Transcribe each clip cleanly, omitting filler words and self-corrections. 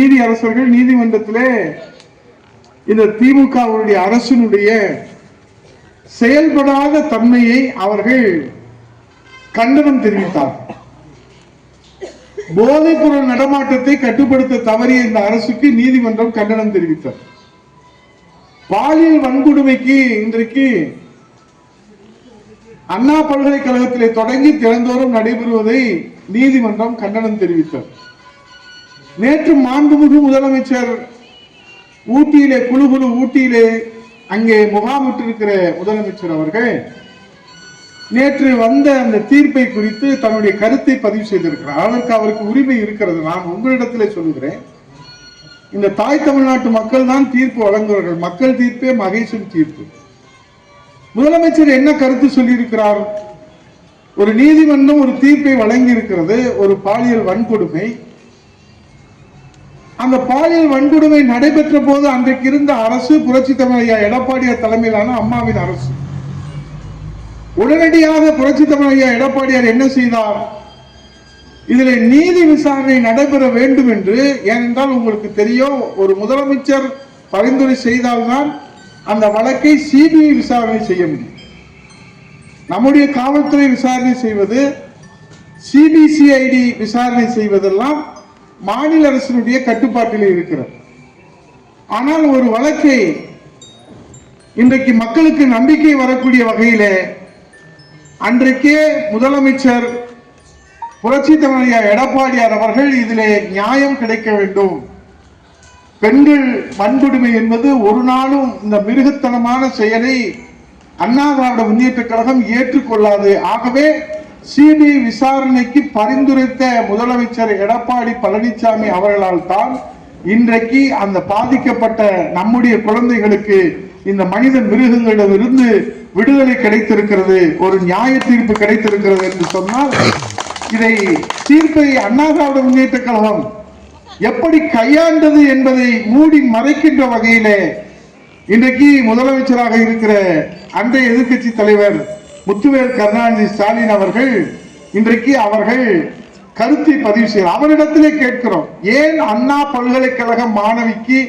நீதி அரசர்கள் நீதிமன்றத்திலே இந்த திமுகவுடைய அரசினுடைய செயல்படாத தன்மையை அவர்கள் கண்டனம் தெரிவித்தார். போதைப் பொருள் நடமாட்டத்தை கட்டுப்படுத்த தவறிய இந்த அரசுக்கு நீதிமன்றம் கண்டனம் தெரிவித்தார். பாலியல் வன்கொடுமைக்கு இன்றைக்கு அண்ணா பல்கலைக்கழகத்திலே தொடங்கி தினந்தோறும் நடைபெறுவதை நீதிமன்றம் கண்டனம் தெரிவித்தார். நேற்று மாண்புமிகு முதலமைச்சர் ஊட்டியிலே குழு ஊட்டியிலே அங்கே முகாமிட்டிருக்கிற முதலமைச்சர் அவர்கள் நேற்று வந்த அந்த தீர்ப்பை குறித்து தன்னுடைய கருத்தை பதிவு செய்திருக்கிறார். அதற்கு அவருக்கு உரிமை இருக்கிறது. நான் உங்களிடத்திலே சொல்லுகிறேன், இந்த தாய் தமிழ்நாட்டு மக்கள் தான் தீர்ப்பு வழங்குவார்கள். மக்கள் தீர்ப்பே மகேசன் தீர்ப்பு. முதலமைச்சர் என்ன கருத்து சொல்லியிருக்கிறார்? ஒரு நீதிமன்றம் ஒரு தீர்ப்பை வழங்கி இருக்கிறது, ஒரு பாலியல் வன்கொடுமை. அந்த பாலியல் வன்கொடுமை நடைபெற்ற போது அன்றைக்கு இருந்த அரசு புரட்சி தமிழர் எடப்பாடியார் தலைமையிலான அம்மாவின் அரசு. உடனடியாக புரட்சி தமிழர் எடப்பாடியார் என்ன செய்தார்? இதில் நீதி விசாரணை நடைபெற வேண்டும் என்று. ஏனென்றால் உங்களுக்கு தெரியும், ஒரு முதலமைச்சர் பரிந்துரை செய்தால்தான் அந்த வழக்கை சிபிஐ விசாரணை செய்ய முடியும். நம்முடைய காவல்துறை விசாரணை செய்வது, சிபிசிஐடி விசாரணை செய்வதெல்லாம் மாநில அரசினுடைய கட்டுப்பாட்டில் இருக்கிறது. ஆனால் ஒரு வழக்கை இன்றைக்கு மக்களுக்கு நம்பிக்கை வரக்கூடிய வகையில் அன்றைக்கே முதலமைச்சர் புரட்சி தமிழர் எடப்பாடியார் அவர்கள் இதிலே நியாயம் கிடைக்க வேண்டும், பெண்கள் வன்கொடுமை என்பது ஒரு நாளும் இந்த மிருகத்தனமான செயலை அண்ணா திராவிட முன்னேற்ற கழகம் ஏற்றுக்கொள்ளாது, ஆகவே சிபிஐ விசாரணைக்கு பரிந்துரைத்த முதலமைச்சர் எடப்பாடி பழனிசாமி அவர்களால் தான் இன்றைக்கு அந்த பாதிக்கப்பட்ட நம்முடைய குழந்தைகளுக்கு இந்த மனித மிருகங்களிடமிருந்து விடுதலை கிடைத்திருக்கிறது, ஒரு நியாய தீர்ப்பு கிடைத்திருக்கிறது என்று சொன்னால், இதை தீர்ப்பை அண்ணா திராவிட முன்னேற்ற கழகம் எப்படி கையாண்டது என்பதை மூடி மறைக்கின்ற வகையிலே இன்றைக்கு முதலமைச்சராக இருக்கிற அன்றைய எதிர்கட்சி தலைவர் முத்துவேல் கருணாநிதி ஸ்டாலின் அவர்கள் இன்றைக்கு அவர்கள் கருத்தை பதிவு செய்ய அவரிடத்திலே கேட்கிறோம். ஏன் அண்ணா பல்கலைக்கழக மாணவிக்கு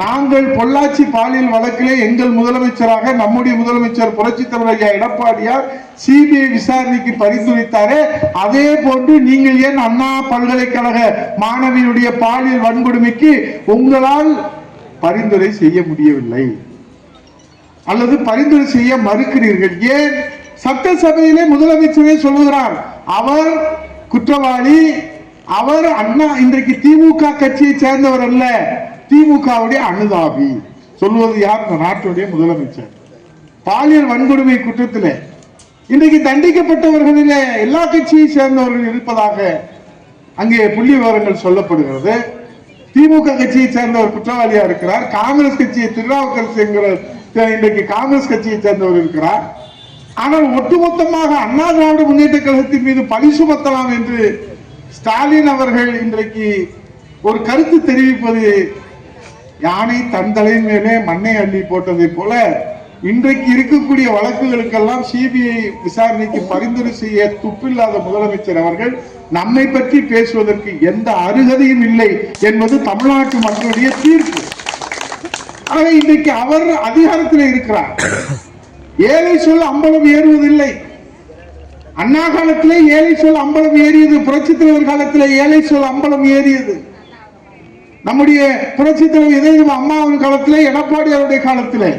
நாங்கள் பொள்ளாச்சி பாலியல் வழக்கிலே எங்கள் முதலமைச்சராக நம்முடைய முதலமைச்சர் புரட்சி தமிழர் எடப்பாடியார் சிபிஐ விசாரணைக்கு பரிந்துரைத்தாரே, அதே போன்று நீங்கள் ஏன் அண்ணா பல்கலைக்கழக மாணவியுடைய பாலியல் வன்கொடுமைக்கு உங்களால் பரிந்துரை செய்ய முடியவில்லை அல்லது பரிந்துரை செய்ய மறுக்கிறீர்கள்? ஏன்? சட்டசபையிலே முதலமைச்சரே சொல்லுகிறார், அவர் குற்றவாளி, அவர் அண்ணா இன்றைக்கு திமுக கட்சியை சேர்ந்தவர் அல்ல, திமுகவுடைய அனுதாபி. சொல்வது யார்? நாட்டுடைய முதலமைச்சர். பாலியல் வன்கொடுமை குற்றத்தில் இன்றைக்கு தண்டிக்கப்பட்டவர்களிலே எல்லா கட்சியை சேர்ந்தவர்கள் இருப்பதாக அங்கே புள்ளி விவரங்கள் சொல்லப்படுகிறது. திமுக கட்சியை சேர்ந்தவர் குற்றவாளியா இருக்கிறார், காங்கிரஸ் கட்சியை திருநாவுக்கரசு என்கிற இன்றைக்கு காங்கிரஸ் கட்சியை சேர்ந்தவர் இருக்கிறார். ஆனால் ஒட்டுமொத்தமாக அண்ணா திராவிட முன்னேற்ற கழகத்தின் மீது பழி சுமத்தலாம் என்று ஸ்டாலின் அவர்கள் இன்றைக்கு ஒரு கருத்து தெரிவிப்பது யானை தன் தலையின் மேலே மண்ணை அள்ளி போட்டதை போல இன்றைக்கு இருக்கக்கூடிய வழக்குகளுக்கெல்லாம் சிபிஐ விசாரணைக்கு பரிந்துரை செய்ய துப்பில்லாத முதலமைச்சர் அவர்கள் நம்மை பற்றி பேசுவதற்கு எந்த அருகதையும் இல்லை என்பது தமிழ்நாட்டு மக்களுடைய தீர்ப்பு. ஆக இன்றைக்கு அவர் அதிகாரத்தில் இருக்கிறார். ஏழை சொல் அம்பலம் ஏறுவதில்லை. அண்ணா காலத்திலே ஏழை சொல் அம்பலம் ஏறியது, புரட்சி தலைவர் காலத்திலே ஏழை சொல் அம்பலம் ஏறியது. நம்முடைய புரட்சி தலைவர் அம்மாவின் காலத்திலே, எடப்பாடி அவருடைய காலத்திலே